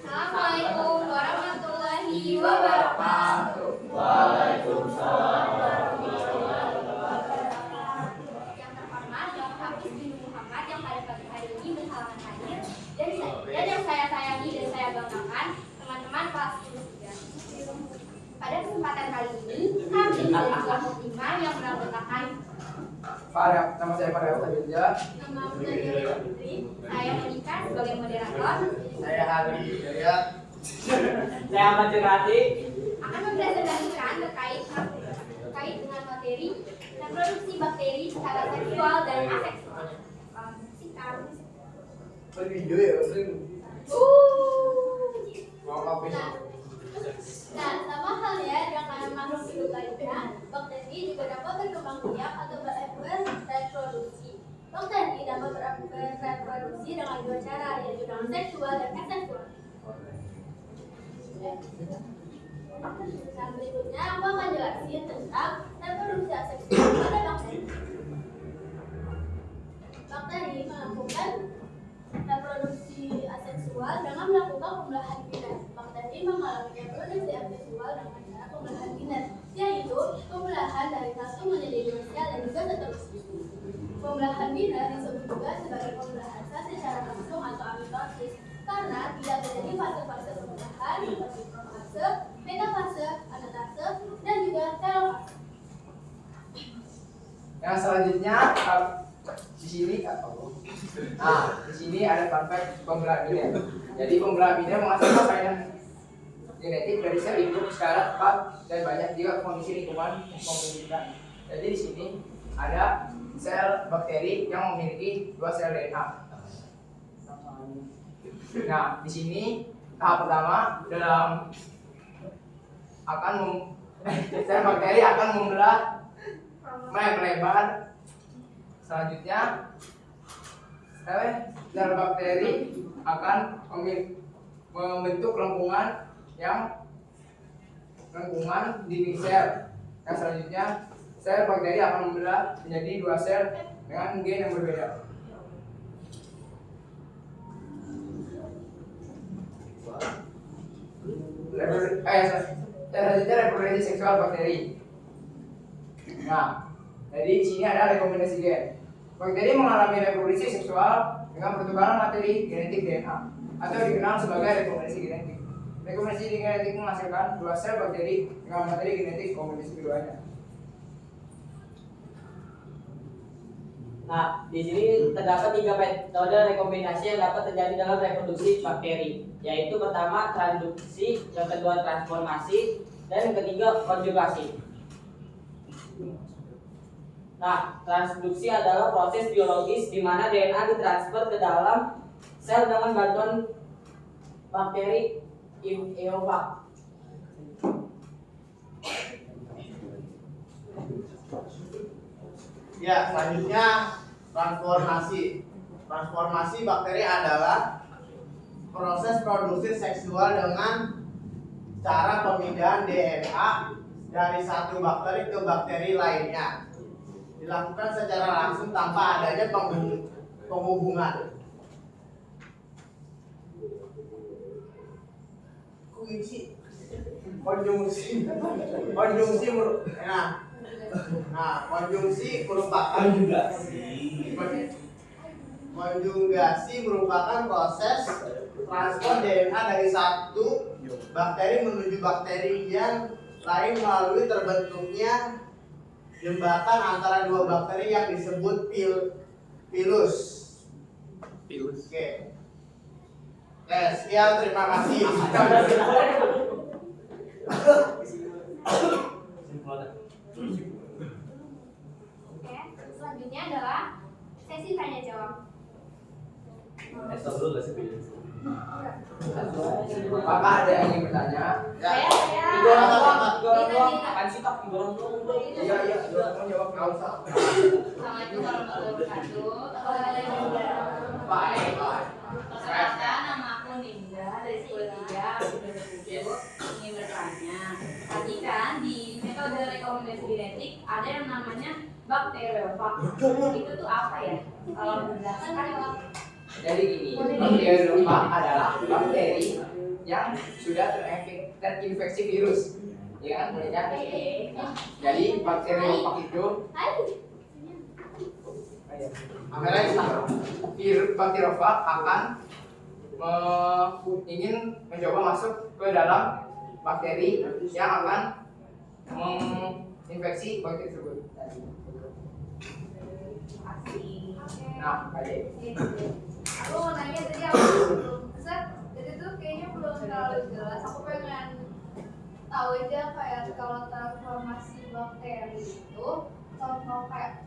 Assalamualaikum warahmatullahi wabarakatuh. Waalaikumsalam. Yang terhormat Bapak Hafiz bin Muhammad yang pada pagi hari ini berhalangan hadir dan yang saya sayangi dan saya banggakan teman-teman kelas 10. Pada kesempatan kali ini kami dari kelas 5 yang beranggotakan Nama saya Farel Tabirja. nama Munajat Putri. Saya Monika sebagai moderator. Saya Hadi Hidayat. Saya Ahmad Jurati. Akan mempresentasikan terkait dengan materi reproduksi bakteri secara seksual dan aseksual. Video ya, sering. Nah, sama halnya dengan makhluk hidup lainnya, bakteri juga dapat berkembang biak atau bereproduksi. Bakteri dapat bereproduksi dengan dua cara, yaitu dengan seksual dan aseksual. Nah, berikutnya aku akan jelasin tentang reproduksi aseksual pada bakteri. Bakteri melakukan reproduksi aseksual dengan melakukan pembelahan binar. Bakteri mengalami reproduksi aseksual dengan cara pembelahan binar, yaitu pembelahan dari satu menjadi dua sel dan juga seterusnya. Pembelahan binar disebut juga sebagai pembelahan sel secara langsung atau mitosis karena tidak terjadi fase-fase pembelahan seperti profase, metafase, anatase, dan juga telofase. Yang selanjutnya di sini di sini ada fun fact pembelahan binar. Jadi pembelahan binar menghasilkan saingan genetik dari sel induk secara cepat dan banyak juga kondisi lingkungan memungkinkan. Jadi di sini ada sel bakteri yang memiliki dua sel DNA. Nah, di sini tahap pertama dalam sel bakteri akan melebar. Selanjutnya sel bakteri akan membentuk lengkungan dinding sel. Yang selanjutnya sel bakteri akan membelah menjadi dua sel dengan gen yang berbeda. Selanjutnya reproduksi seksual bakteri. Nah, jadi di sini ada rekomendasi gen. Bakteri mengalami reproduksi seksual dengan pertukaran materi genetik DNA atau dikenal sebagai rekomendasi genetik. Rekomendasi genetik menghasilkan dua sel bakteri dengan materi genetik kombinasi keduanya. Nah, di sini terdapat 3 metode rekombinasi yang dapat terjadi dalam reproduksi bakteri, yaitu pertama transduksi, yang kedua transformasi, dan yang ketiga konjugasi. Nah, transduksi adalah proses biologis di mana DNA ditransfer ke dalam sel dengan bantuan bakteri eufag. Ya, selanjutnya transformasi. Transformasi bakteri adalah proses produksi seksual dengan cara pemindahan DNA dari satu bakteri ke bakteri lainnya. Dilakukan secara langsung tanpa adanya penghubungan. Konjungsi konjugasi merupakan proses transfer DNA dari satu bakteri menuju bakteri yang lain melalui terbentuknya jembatan antara dua bakteri yang disebut pilus. Oke. Sekian, terima kasih. Oke, selanjutnya adalah sesi tanya jawab. Apakah ada yang ingin bertanya? Saya Tiga orang doang, apaan sih tak tiga orang doang? Iya, mau jawab nggak usah. Assalamualaikum warahmatullahi wabarakatuh. Baik. Perkenalkan, nama aku Ninda dari sekolah 3 ingin bertanya. Tadi kan di metode rekomendasi genetik ada yang namanya bakteriofag. Itu tuh apa ya? Kalau menjelaskan Jadi gini, bakteriofag adalah bakteri yang sudah terinfeksi virus. Ya kan, boleh kan? Jadi bakteriofag itu bakteriofag akan ingin mencoba masuk ke dalam bakteri yang akan menginfeksi bakteri tersebut. Nah, baik. Aku mau nanya tadi aku belum Ustaz, itu tuh kayaknya belum terlalu jelas. Aku pengen tahu aja kayak kalau transformasi bakteri itu contoh kayak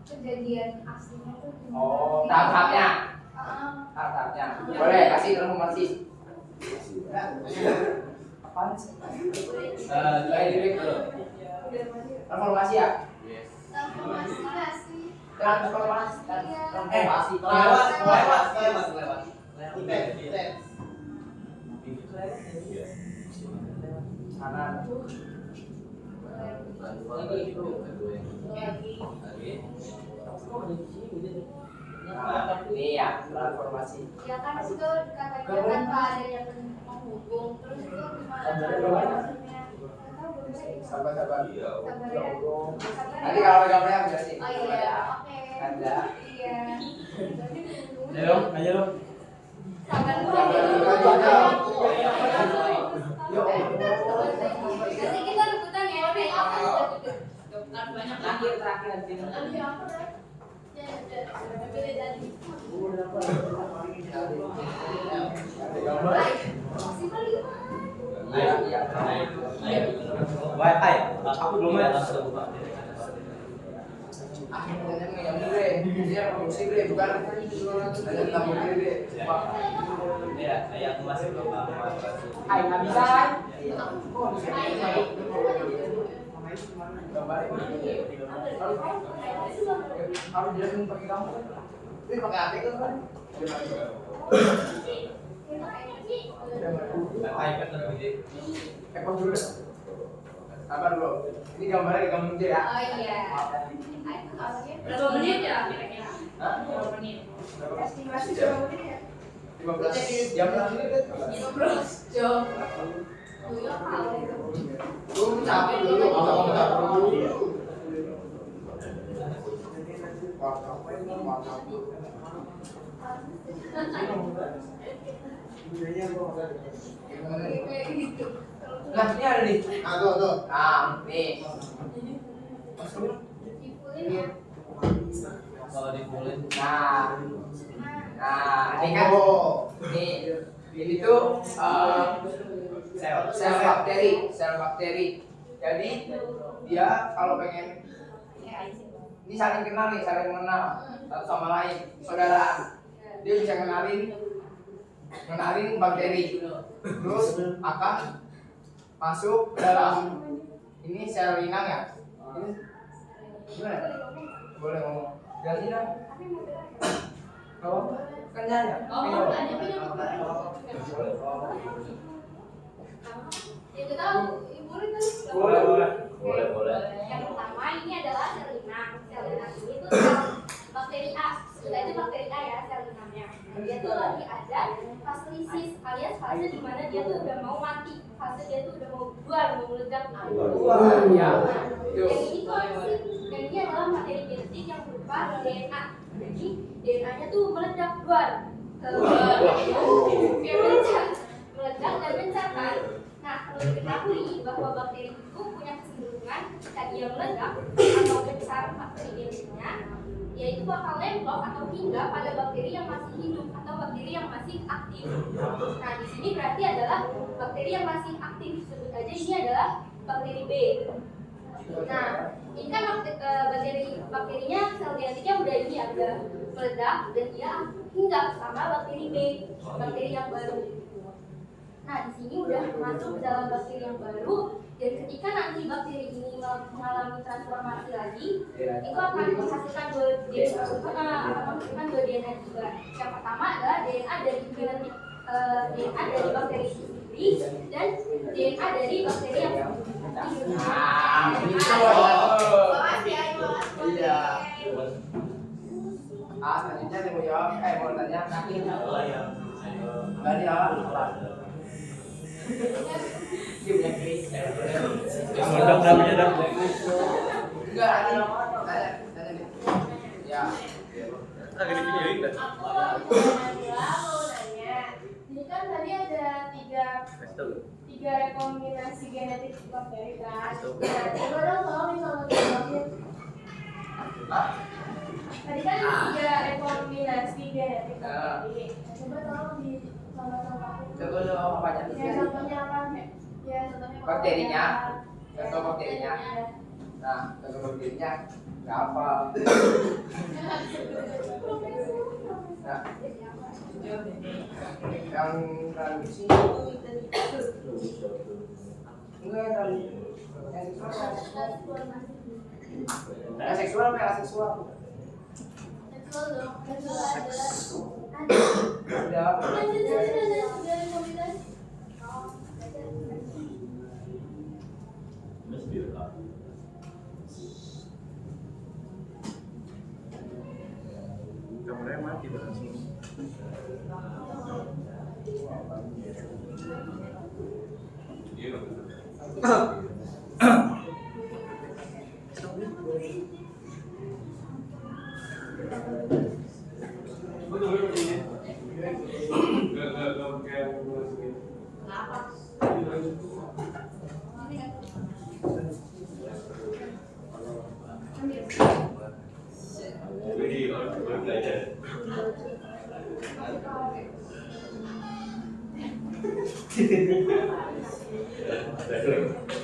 kejadian aslinya tuh gimana? Oh, tahap-tahapnya. Tahap-tahapnya. Boleh kasih informasi. Apaan sih? Transformasi ya? Transformasi mana sih? Transformasi. Lewat. Tes. Kanan. Nah, ini ya transformasi. Ya kan itu katanya tanpa adanya penghubung, terus itu gimana cara maksudnya? Sabar. Sabar ya. Nanti kalau gambarnya aku jelasin. Oh iya, oke. Ada. Iya. Ayo dong. Sabar dulu. Nanti kita rebutan ya. Oke, apa juga. kan banyak Terakhir. Nanti apa dah? Ya, udah pilih tadi. Masih kali. Iya. Wifi. Aku belum ya. Dia produksi deh, bukan hanya tamu deh. Ya, aku masih belum paham. Hai, nggak bisa. Harus jelasin pakai kamu. Ini pakai HP kan? iPad tergede. Ekor dulu. Sabar dulu. Ini gambarnya kamu aja ya. Oh iya. berapa menit ya kira-kira? Hah? Berapa menit? Estimasi berapa menit ya? 15 jam lah. 15 jam. Dulu kalau itu. Lu capek dulu, bentar dulu. Kayak gitu. Nah, ini ada nih. Nah, tuh. Nah, nih. Dipulin ya. Kalau dipulin. Nah, ini kan. Nih, ini tuh sel bakteri. Jadi dia kalau pengen ini saling kenal nih, saling mengenal satu sama lain, saudara. Dia bisa kenalin bakteri, terus akan masuk dalam ini sel inang ya. Ini gimana? Boleh ngomong? Jelasin dong. Kalau kan nanya. Oh, tanya Yang kita boleh kan? Boleh. Yang pertama ini adalah sel inang. Sel inang ini tuh sel bakteri A. Sudah itu bakteri A ya sel inangnya. Dia tuh lagi ada fase lisis alias fase di mana dia tuh udah mau mati. Fase dia tuh udah mau keluar, mau meledak. Ya. Yang ini tuh apa sih? Yang ini adalah materi genetik yang berupa DNA. Jadi DNA-nya tuh meledak keluar. Meledak dan mencar kan. Nah, perlu diketahui bahwa bakteri itu punya kecenderungan ketika dia meledak atau besar bakteri genetiknya, yaitu bakal nempel atau hingga pada bakteri yang masih hidup atau bakteri yang masih aktif. Nah, di sini berarti adalah bakteri yang masih aktif. Sebut aja ini adalah bakteri B. Nah, ini kan bakterinya sel genetiknya udah ini ya, udah meledak dan dia hingga sama bakteri B, bakteri yang baru. Nah, di sini udah masuk ke dalam bakteri yang baru, dan ketika nanti bakteri ini mengalami transformasi lagi, itu akan menghasilkan dua DNA juga. Yang pertama adalah DNA dari genetik DNA dari bakteri itu sendiri dan DNA dari bakteri yang Iya. Selanjutnya saya mau jawab, mau tanya kaki. Tadi enggak tanya nih. Ya. Aku mau nanya. Ini kan tadi ada tiga rekombinasi genetik bakteri kan. Nah, coba dong tolong dicontohin. Tadi kan ada 3 rekombinasi genetik bakteri. Coba tolong dicontohin. Coba dong apa aja? Ya contohnya apa? Ya contohnya Bakterinya. Contoh bakterinya. Nah, contoh bakterinya nggak apa. Nah, yang transmisi enggak yang seksual apa yang aseksual? Seksual dong. Seksual Ada. ada rekombinasi. Kameranya mati langsung.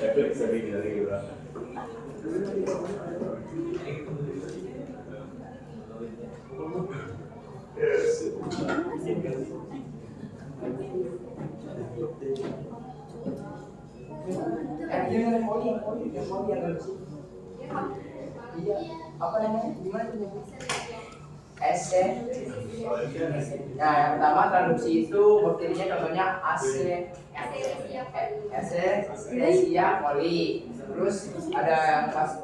Refleks sering dari orang. Ini yang poli yang dari sini. Iya, apa namanya? Gimana tuh? SC. Nah, yang pertama traduksi itu bakterinya contohnya Escherichia coli. Terus ada yang pas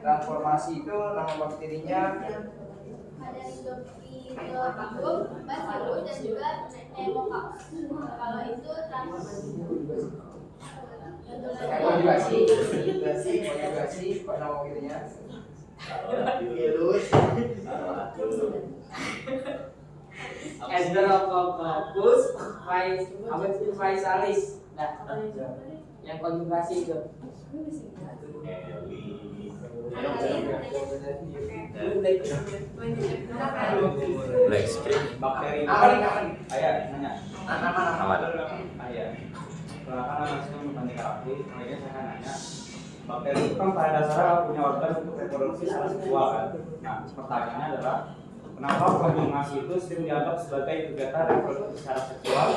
transformasi itu nama bakterinya Ada Rhizobacterium, Bacillus dan juga Pneumococcus. Kalau itu transformasi. konjugasi, apa nama bakterinya? Enterococcus faecalis. Nah, yang konjugasi itu. Black screen. Bakteri Apa nih? ayah nanya. Nama. Ayah. Karena masih membanding karakter, makanya saya akan nanya. Bakteri itu kan pada dasarnya punya organ untuk reproduksi secara seksual kan. Nah, pertanyaannya adalah kenapa konjugasi itu sering dianggap sebagai kegiatan reproduksi secara seksual?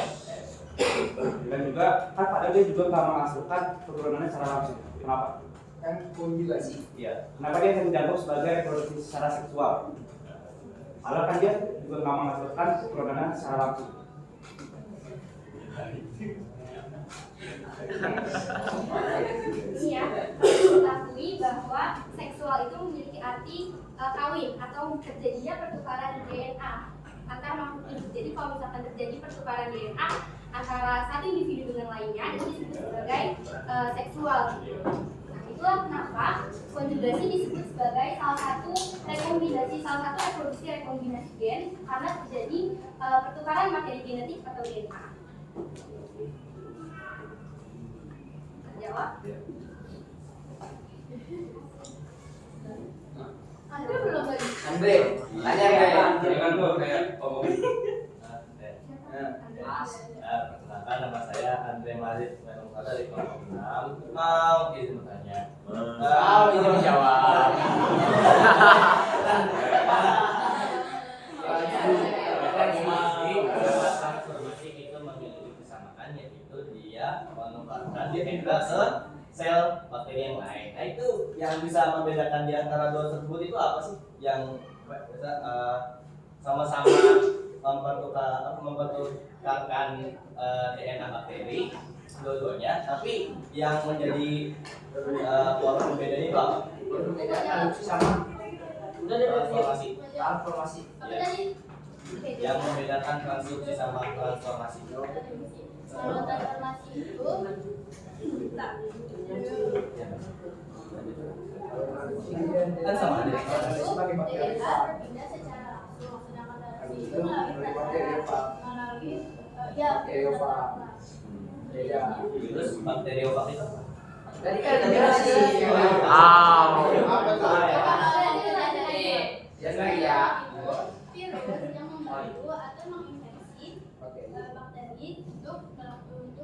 Dan juga kan padahal dia juga nggak menghasilkan keturunannya secara langsung. Kenapa? Kan konjugasi. Iya. Kenapa dia sering dianggap sebagai reproduksi secara seksual? Padahal kan dia juga nggak menghasilkan keturunannya secara langsung. Ini ya, diketahui bahwa seksual itu memiliki arti kawin atau terjadinya pertukaran DNA antar makhluk hidup. Jadi kalau misalkan terjadi pertukaran DNA antara satu individu dengan lainnya, itu disebut sebagai seksual. Nah, itulah kenapa konjugasi disebut sebagai salah satu reproduksi rekombinasi gen karena terjadi pertukaran materi genetik atau DNA. Jawab. Andre belum lagi. Andre, tanya Andre. Jangan tuh kayak ngomong. Perkenalkan nama saya Andre Mazid Menungkata dari kelompok 6. Mau izin bertanya. Mau izin menjawab. disamakan, yaitu dia menukarkan DNA ke sel bakteri yang lain. Nah itu yang bisa membedakan di antara dua tersebut itu apa sih? Yang sama-sama mempertukarkan DNA bakteri dua-duanya, tapi yang menjadi pola pembedanya itu apa? Perbedaan traduksi sama Udah deh, Transformasi. transformasi. Apa tadi? Yang membedakan transduksi sama transformasi. Kalau transformasi itu Kan sama aja. Sebagai bakteri DNA berpindah secara langsung, sedangkan transduksi itu melalui melalui bakteriofag. Beda. Terus bakteriofag itu apa? Tadi kan ada jelas sih. Apa tuh? Yang lagi ya. Virus yang membantu atau menginfeksi bakteri untuk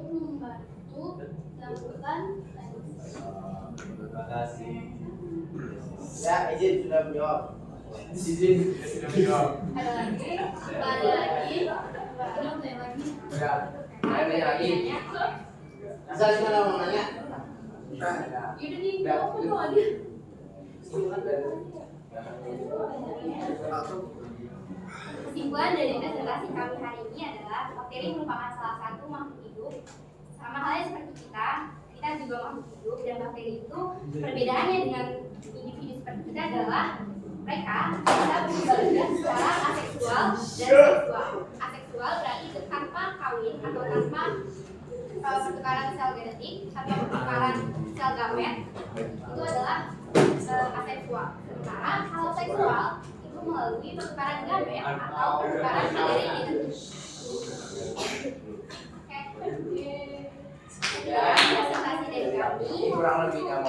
membantu melakukan transduksi. Terima kasih. Ya, izin sudah menjawab. Izin sudah menjawab. Ada lagi? Ada lagi? Ada lagi? Udah. Ada lagi. Bisa gimana mau nanya? Ada. Yaudah nih, apa tuh ada? Kesimpulan dari presentasi kami hari ini adalah bakteri merupakan salah satu makhluk hidup. Sama halnya seperti kita juga makhluk hidup, dan bakteri itu perbedaannya dengan individu seperti kita adalah mereka bisa berkembang secara aseksual dan seksual. Aseksual berarti itu tanpa kawin atau tanpa pertukaran sel genetik atau pertukaran sel gamet, itu adalah aseksual. Sementara kalau seksual itu melalui pertukaran gamet atau pertukaran materi genetik. Oke. Presentasi dari kami. Kurang lebihnya